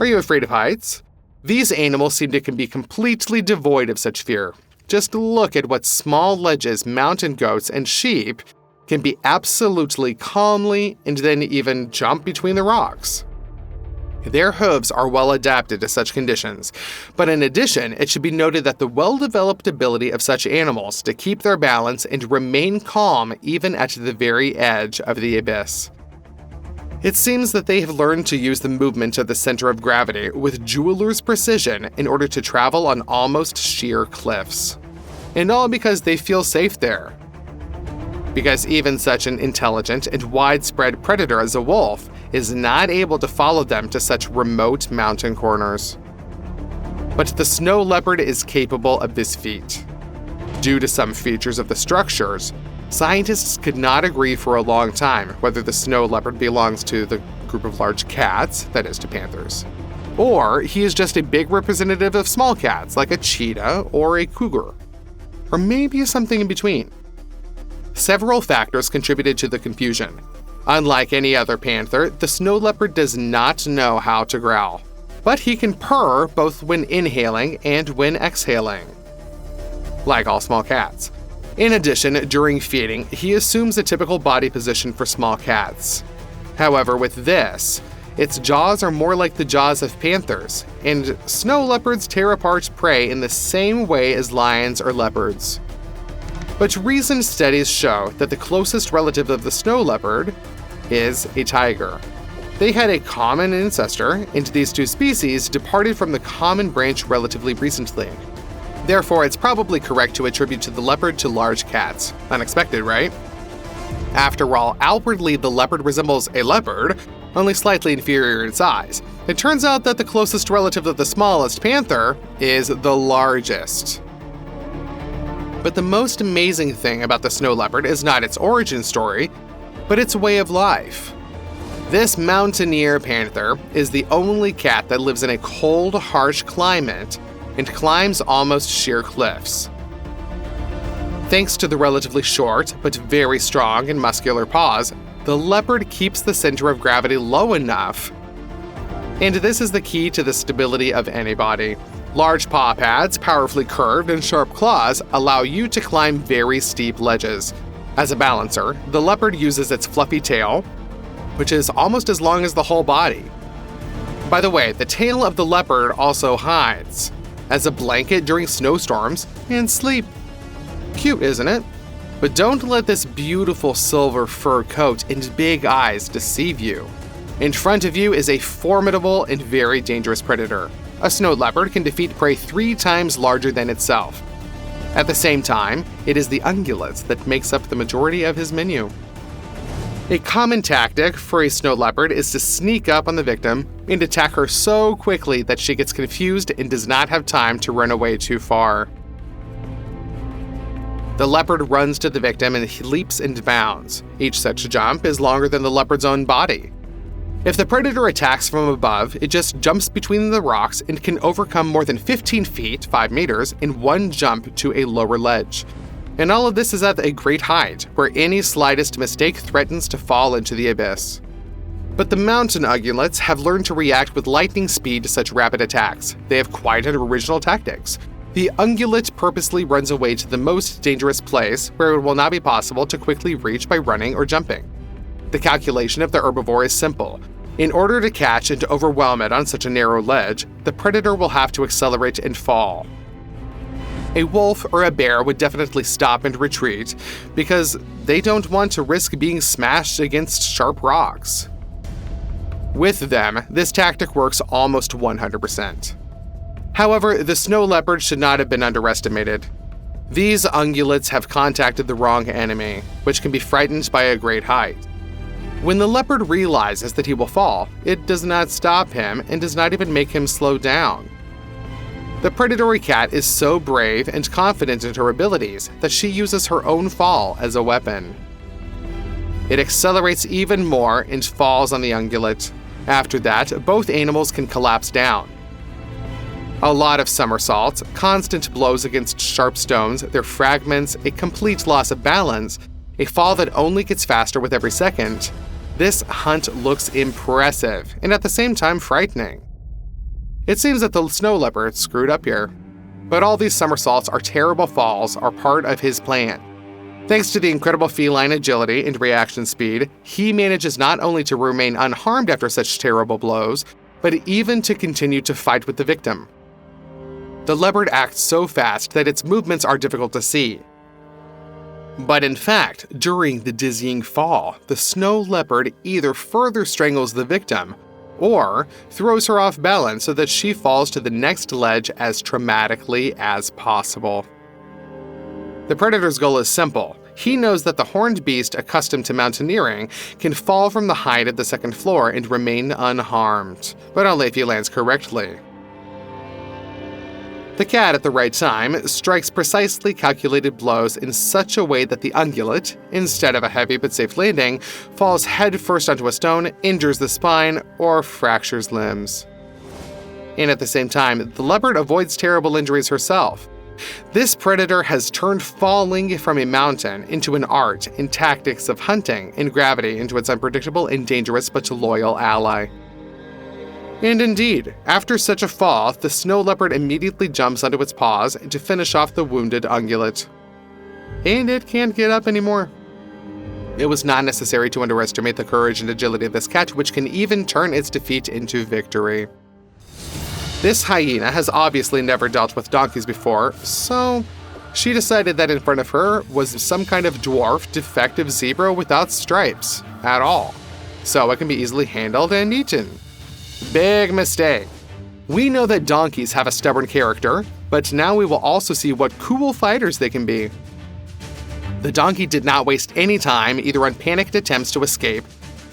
Are you afraid of heights? These animals seem to be completely devoid of such fear. Just look at what small ledges mountain goats and sheep can be absolutely calmly and then even jump between the rocks. Their hooves are well adapted to such conditions, but in addition, it should be noted that the well-developed ability of such animals to keep their balance and remain calm even at the very edge of the abyss. It seems that they have learned to use the movement of the center of gravity with jeweler's precision in order to travel on almost sheer cliffs. And all because they feel safe there. Because even such an intelligent and widespread predator as a wolf is not able to follow them to such remote mountain corners. But the snow leopard is capable of this feat. Due to some features of the structures, scientists could not agree for a long time whether the snow leopard belongs to the group of large cats, that is to panthers, or he is just a big representative of small cats like a cheetah or a cougar, or maybe something in between. Several factors contributed to the confusion. Unlike any other panther, the snow leopard does not know how to growl, but he can purr both when inhaling and when exhaling, like all small cats. In addition, during feeding, he assumes a typical body position for small cats. However, with this, its jaws are more like the jaws of panthers, and snow leopards tear apart prey in the same way as lions or leopards. But recent studies show that the closest relative of the snow leopard is a tiger. They had a common ancestor, and these two species departed from the common branch relatively recently. Therefore, it's probably correct to attribute to the leopard to large cats. Unexpected, right? After all, outwardly the leopard resembles a leopard, only slightly inferior in size. It turns out that the closest relative of the smallest panther is the largest. But the most amazing thing about the snow leopard is not its origin story, but its way of life. This mountaineer panther is the only cat that lives in a cold, harsh climate and climbs almost sheer cliffs. Thanks to the relatively short but very strong and muscular paws, the leopard keeps the center of gravity low enough, and this is the key to the stability of any body. Large paw pads, powerfully curved and sharp claws allow you to climb very steep ledges. As a balancer, the leopard uses its fluffy tail, which is almost as long as the whole body. By the way, the tail of the leopard also hides as a blanket during snowstorms and sleep. Cute, isn't it? But don't let this beautiful silver fur coat and big eyes deceive you. In front of you is a formidable and very dangerous predator. A snow leopard can defeat prey 3 times larger than itself. At the same time, it is the ungulates that makes up the majority of his menu. A common tactic for a snow leopard is to sneak up on the victim and attack her so quickly that she gets confused and does not have time to run away too far. The leopard runs to the victim and he leaps and bounds. Each such jump is longer than the leopard's own body. If the predator attacks from above, it just jumps between the rocks and can overcome more than 15 feet, 5 meters, in one jump to a lower ledge. And all of this is at a great height, where any slightest mistake threatens to fall into the abyss. But the mountain ungulates have learned to react with lightning speed to such rapid attacks. They have quite an original tactics. The ungulate purposely runs away to the most dangerous place where it will not be possible to quickly reach by running or jumping. The calculation of the herbivore is simple. In order to catch and to overwhelm it on such a narrow ledge, the predator will have to accelerate and fall. A wolf or a bear would definitely stop and retreat because they don't want to risk being smashed against sharp rocks. With them, this tactic works almost 100%. However, the snow leopard should not have been underestimated. These ungulates have contacted the wrong enemy, which can be frightened by a great height. When the leopard realizes that he will fall, it does not stop him and does not even make him slow down. The predatory cat is so brave and confident in her abilities that she uses her own fall as a weapon. It accelerates even more and falls on the ungulate. After that, both animals can collapse down. A lot of somersaults, constant blows against sharp stones, their fragments, a complete loss of balance, a fall that only gets faster with every second. This hunt looks impressive and at the same time frightening. It seems that the snow leopard screwed up here. But all these somersaults or terrible falls are part of his plan. Thanks to the incredible feline agility and reaction speed, he manages not only to remain unharmed after such terrible blows, but even to continue to fight with the victim. The leopard acts so fast that its movements are difficult to see. But in fact, during the dizzying fall, the snow leopard either further strangles the victim or throws her off balance so that she falls to the next ledge as traumatically as possible. The predator's goal is simple. He knows that the horned beast accustomed to mountaineering can fall from the height of the second floor and remain unharmed, but only if he lands correctly. The cat, at the right time, strikes precisely calculated blows in such a way that the ungulate, instead of a heavy but safe landing, falls headfirst onto a stone, injures the spine, or fractures limbs. And at the same time, the leopard avoids terrible injuries herself. This predator has turned falling from a mountain into an art in tactics of hunting and gravity into its unpredictable and dangerous but loyal ally. And indeed, after such a fall, the snow leopard immediately jumps onto its paws to finish off the wounded ungulate. And it can't get up anymore. It was not necessary to underestimate the courage and agility of this cat, which can even turn its defeat into victory. This hyena has obviously never dealt with donkeys before, so she decided that in front of her was some kind of dwarf, defective zebra without stripes at all, so it can be easily handled and eaten. Big mistake. We know that donkeys have a stubborn character, but now we will also see what cool fighters they can be. The donkey did not waste any time either on panicked attempts to escape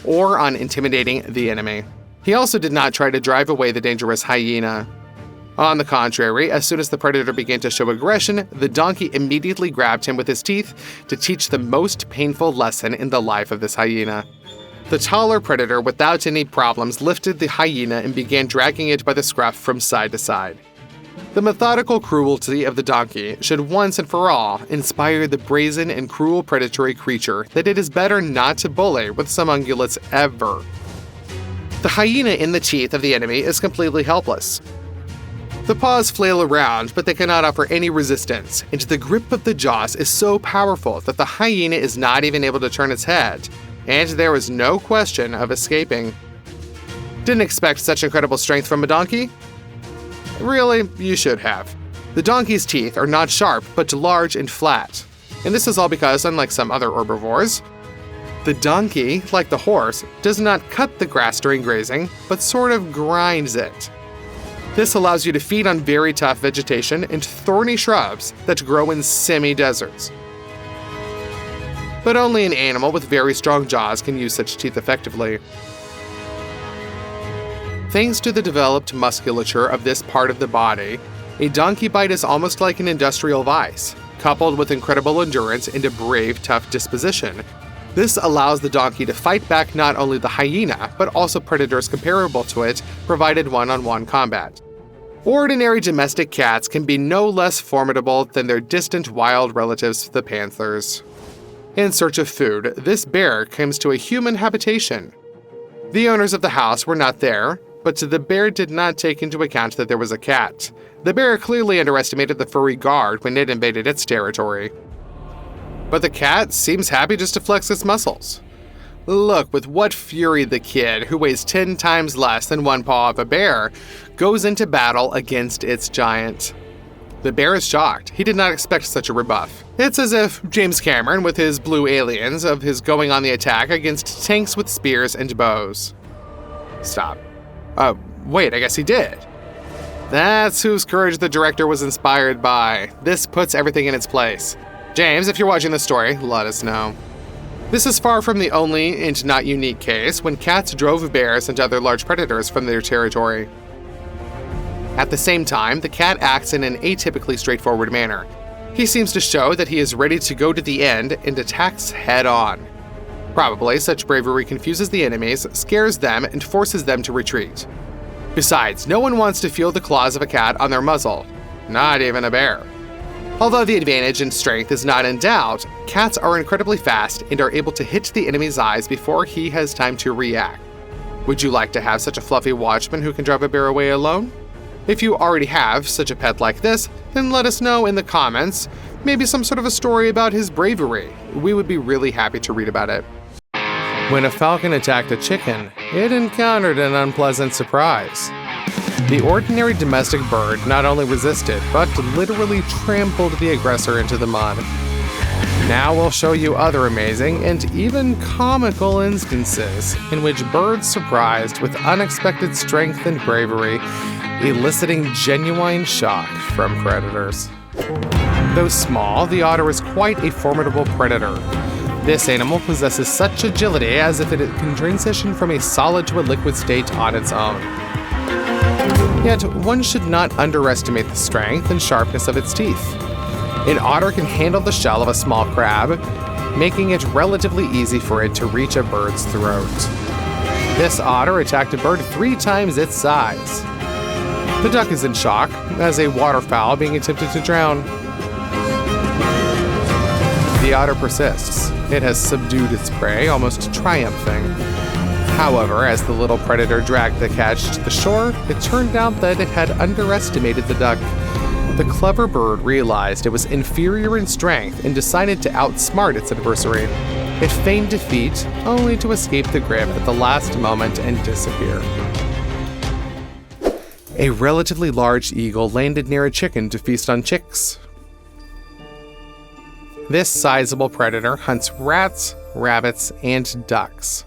or on intimidating the enemy. He also did not try to drive away the dangerous hyena. On the contrary, as soon as the predator began to show aggression, the donkey immediately grabbed him with his teeth to teach the most painful lesson in the life of this hyena. The taller predator, without any problems, lifted the hyena and began dragging it by the scruff from side to side. The methodical cruelty of the donkey should once and for all inspire the brazen and cruel predatory creature that it is better not to bully with some ungulates ever. The hyena in the teeth of the enemy is completely helpless. The paws flail around, but they cannot offer any resistance, and the grip of the jaws is so powerful that the hyena is not even able to turn its head, and there is no question of escaping. Didn't expect such incredible strength from a donkey? Really, you should have. The donkey's teeth are not sharp, but large and flat. And this is all because, unlike some other herbivores, the donkey, like the horse, does not cut the grass during grazing, but sort of grinds it. This allows you to feed on very tough vegetation and thorny shrubs that grow in semi-deserts. But only an animal with very strong jaws can use such teeth effectively. Thanks to the developed musculature of this part of the body, a donkey bite is almost like an industrial vice, coupled with incredible endurance and a brave, tough disposition. This allows the donkey to fight back not only the hyena, but also predators comparable to it, provided one-on-one combat. Ordinary domestic cats can be no less formidable than their distant wild relatives, the panthers. In search of food, this bear comes to a human habitation. The owners of the house were not there, but the bear did not take into account that there was a cat. The bear clearly underestimated the furry guard when it invaded its territory. But the cat seems happy just to flex its muscles. Look with what fury the kid, who weighs 10 times less than one paw of a bear, goes into battle against its giant. The bear is shocked. He did not expect such a rebuff. It's as if James Cameron, with his blue aliens, of his going on the attack against tanks with spears and bows. Stop. Wait, I guess he did. That's whose courage the director was inspired by. This puts everything in its place. James, if you're watching this story, let us know. This is far from the only and not unique case when cats drove bears and other large predators from their territory. At the same time, the cat acts in an atypically straightforward manner. He seems to show that he is ready to go to the end and attacks head-on. Probably, such bravery confuses the enemies, scares them, and forces them to retreat. Besides, no one wants to feel the claws of a cat on their muzzle, not even a bear. Although the advantage in strength is not in doubt, cats are incredibly fast and are able to hit the enemy's eyes before he has time to react. Would you like to have such a fluffy watchman who can drive a bear away alone? If you already have such a pet like this, then let us know in the comments. Maybe some sort of a story about his bravery. We would be really happy to read about it. When a falcon attacked a chicken, it encountered an unpleasant surprise. The ordinary domestic bird not only resisted, but literally trampled the aggressor into the mud. Now we'll show you other amazing and even comical instances in which birds surprised with unexpected strength and bravery, eliciting genuine shock from predators. Though small, the otter is quite a formidable predator. This animal possesses such agility as if it can transition from a solid to a liquid state on its own. Yet, one should not underestimate the strength and sharpness of its teeth. An otter can handle the shell of a small crab, making it relatively easy for it to reach a bird's throat. This otter attacked a bird 3 times its size. The duck is in shock, as a waterfowl being attempted to drown. The otter persists. It has subdued its prey, almost triumphing. However, as the little predator dragged the catch to the shore, it turned out that it had underestimated the duck. The clever bird realized it was inferior in strength and decided to outsmart its adversary. It feigned defeat, only to escape the grip at the last moment and disappear. A relatively large eagle landed near a chicken to feast on chicks. This sizable predator hunts rats, rabbits, and ducks.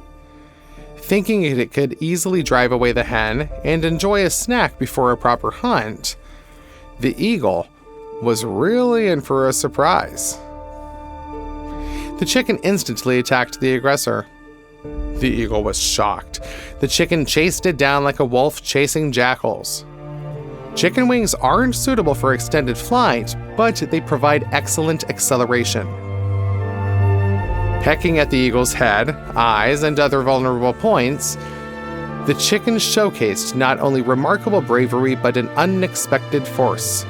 Thinking it could easily drive away the hen and enjoy a snack before a proper hunt, the eagle was really in for a surprise. The chicken instantly attacked the aggressor. The eagle was shocked. The chicken chased it down like a wolf chasing jackals. Chicken wings aren't suitable for extended flight, but they provide excellent acceleration. Pecking at the eagle's head, eyes, and other vulnerable points, the chicken showcased not only remarkable bravery but an unexpected force.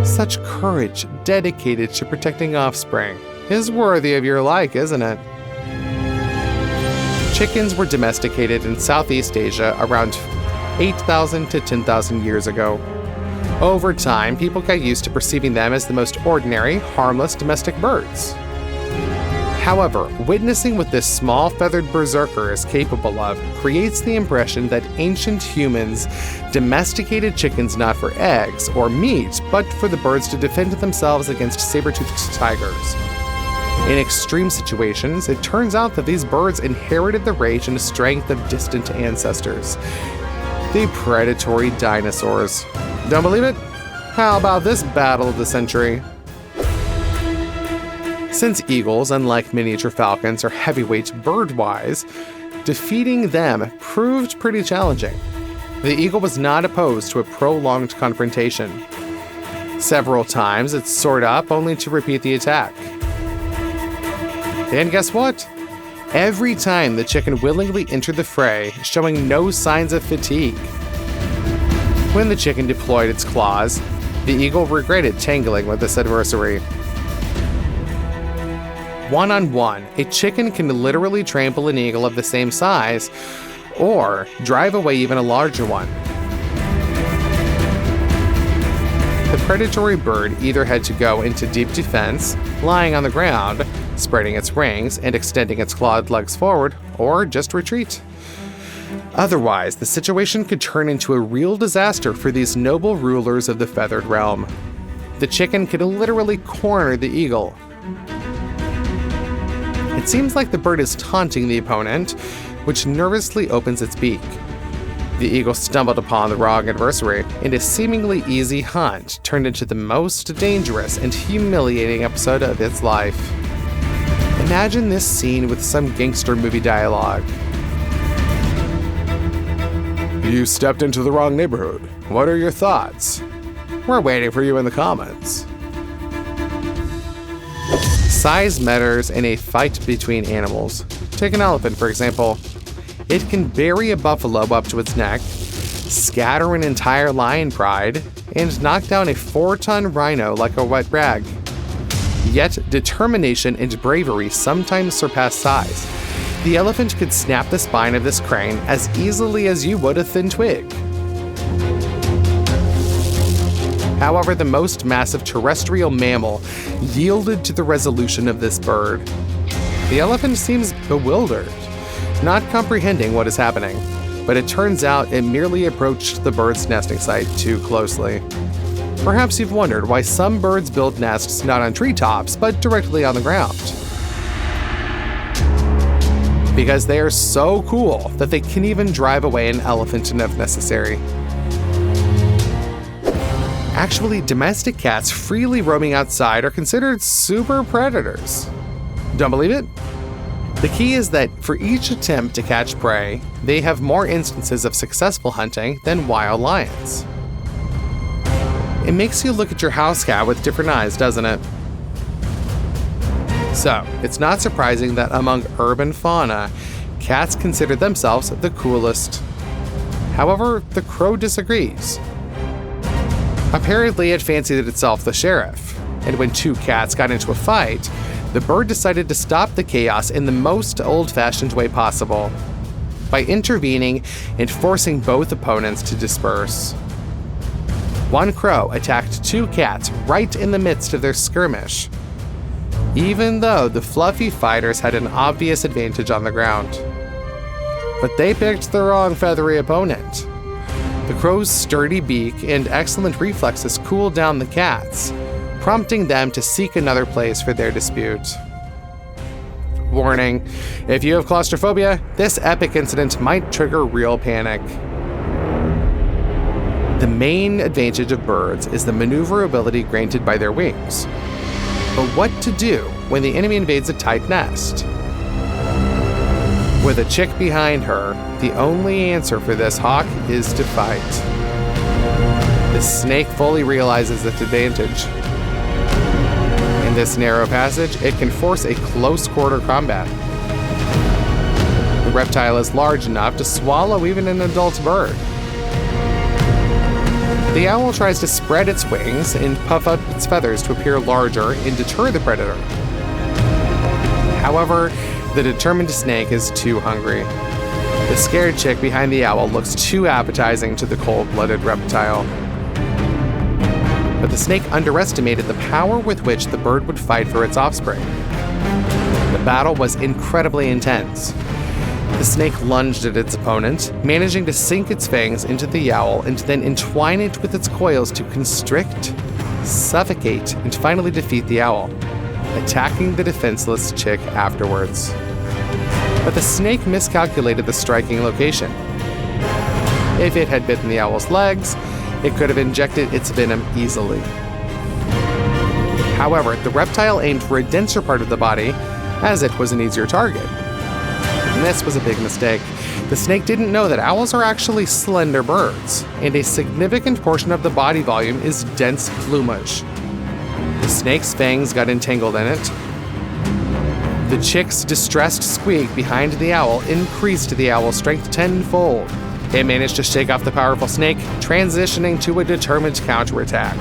Such courage dedicated to protecting offspring is worthy of your like, isn't it? Chickens were domesticated in Southeast Asia around 8,000 to 10,000 years ago. Over time, people got used to perceiving them as the most ordinary, harmless domestic birds. However, witnessing what this small feathered berserker is capable of creates the impression that ancient humans domesticated chickens not for eggs or meat, but for the birds to defend themselves against saber-toothed tigers. In extreme situations, it turns out that these birds inherited the rage and strength of distant ancestors. The predatory dinosaurs. Don't believe it? How about this battle of the century? Since eagles, unlike miniature falcons, are heavyweights bird-wise, defeating them proved pretty challenging. The eagle was not opposed to a prolonged confrontation. Several times it soared up only to repeat the attack. And guess what? Every time the chicken willingly entered the fray, showing no signs of fatigue. When the chicken deployed its claws, the eagle regretted tangling with its adversary. One-on-one, a chicken can literally trample an eagle of the same size, or drive away even a larger one. The predatory bird either had to go into deep defense, lying on the ground, spreading its wings and extending its clawed legs forward, or just retreat. Otherwise, the situation could turn into a real disaster for these noble rulers of the feathered realm. The chicken could literally corner the eagle. It seems like the bird is taunting the opponent, which nervously opens its beak. The eagle stumbled upon the wrong adversary, and a seemingly easy hunt turned into the most dangerous and humiliating episode of its life. Imagine this scene with some gangster movie dialogue. You stepped into the wrong neighborhood. What are your thoughts? We're waiting for you in the comments. Size matters in a fight between animals. Take an elephant, for example. It can bury a buffalo up to its neck, scatter an entire lion pride, and knock down a 4-ton rhino like a wet rag. Yet, determination and bravery sometimes surpass size. The elephant could snap the spine of this crane as easily as you would a thin twig. However, the most massive terrestrial mammal yielded to the resolution of this bird. The elephant seems bewildered, not comprehending what is happening, but it turns out it merely approached the bird's nesting site too closely. Perhaps you've wondered why some birds build nests not on treetops, but directly on the ground. Because they are so cool that they can even drive away an elephant if necessary. Actually, domestic cats freely roaming outside are considered super predators. Don't believe it? The key is that for each attempt to catch prey, they have more instances of successful hunting than wild lions. It makes you look at your house cat with different eyes, doesn't it? So, it's not surprising that among urban fauna, cats consider themselves the coolest. However, the crow disagrees. Apparently, it fancied itself the sheriff, and when two cats got into a fight, the bird decided to stop the chaos in the most old-fashioned way possible, by intervening and forcing both opponents to disperse. One crow attacked two cats right in the midst of their skirmish, even though the fluffy fighters had an obvious advantage on the ground. But they picked the wrong feathery opponent. The crow's sturdy beak and excellent reflexes cooled down the cats, prompting them to seek another place for their dispute. Warning, if you have claustrophobia, this epic incident might trigger real panic. The main advantage of birds is the maneuverability granted by their wings. But what to do when the enemy invades a tight nest? With a chick behind her, the only answer for this hawk is to fight. The snake fully realizes its advantage. In this narrow passage, it can force a close-quarter combat. The reptile is large enough to swallow even an adult bird. The owl tries to spread its wings and puff up its feathers to appear larger and deter the predator. However, the determined snake is too hungry. The scared chick behind the owl looks too appetizing to the cold-blooded reptile. But the snake underestimated the power with which the bird would fight for its offspring. The battle was incredibly intense. The snake lunged at its opponent, managing to sink its fangs into the owl and then entwine it with its coils to constrict, suffocate, and finally defeat the owl, attacking the defenseless chick afterwards. But the snake miscalculated the striking location. If it had bitten the owl's legs, it could have injected its venom easily. However, the reptile aimed for a denser part of the body, as it was an easier target. And this was a big mistake. The snake didn't know that owls are actually slender birds, and a significant portion of the body volume is dense plumage. The snake's fangs got entangled in it. The chick's distressed squeak behind the owl increased the owl's strength tenfold. It managed to shake off the powerful snake, transitioning to a determined counterattack.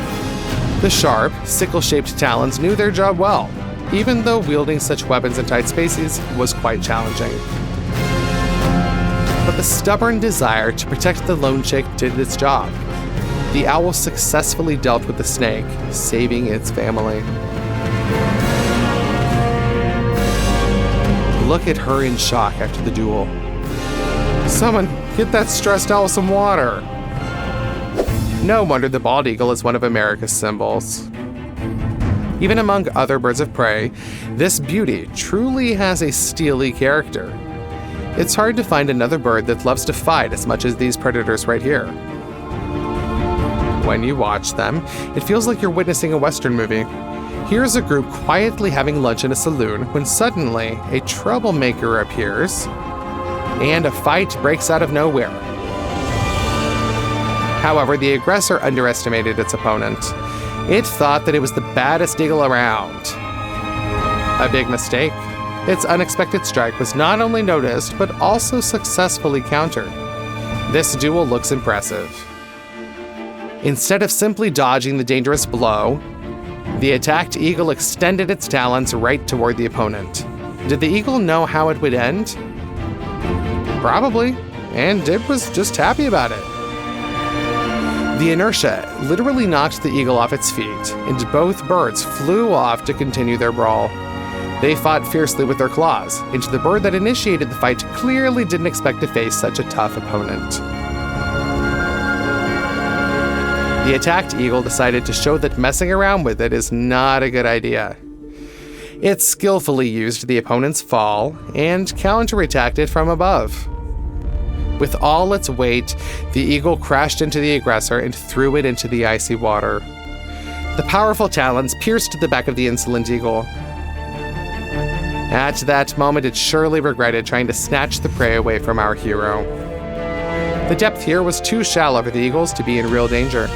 The sharp, sickle-shaped talons knew their job well, even though wielding such weapons in tight spaces was quite challenging. But the stubborn desire to protect the lone chick did its job. The owl successfully dealt with the snake, saving its family. Look at her in shock after the duel. Someone get that stressed owl some water. No wonder the bald eagle is one of America's symbols. Even among other birds of prey, this beauty truly has a steely character. It's hard to find another bird that loves to fight as much as these predators right here. When you watch them, it feels like you're witnessing a Western movie. Here's a group quietly having lunch in a saloon when suddenly a troublemaker appears and a fight breaks out of nowhere. However, the aggressor underestimated its opponent. It thought that it was the baddest eagle around. A big mistake. Its unexpected strike was not only noticed, but also successfully countered. This duel looks impressive. Instead of simply dodging the dangerous blow, the attacked eagle extended its talons right toward the opponent. Did the eagle know how it would end? Probably, and Dib was just happy about it. The inertia literally knocked the eagle off its feet, and both birds flew off to continue their brawl. They fought fiercely with their claws, and the bird that initiated the fight clearly didn't expect to face such a tough opponent. The attacked eagle decided to show that messing around with it is not a good idea. It skillfully used the opponent's fall and counterattacked it from above. With all its weight, the eagle crashed into the aggressor and threw it into the icy water. The powerful talons pierced the back of the insolent eagle. At that moment, it surely regretted trying to snatch the prey away from our hero. The depth here was too shallow for the eagles to be in real danger.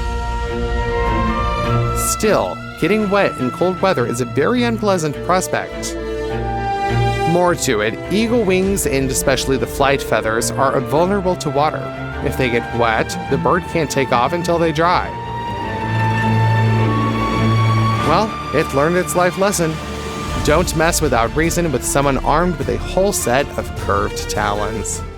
Still, getting wet in cold weather is a very unpleasant prospect. More to it, eagle wings and especially the flight feathers are vulnerable to water. If they get wet, the bird can't take off until they dry. Well, it learned its life lesson. Don't mess without reason with someone armed with a whole set of curved talons.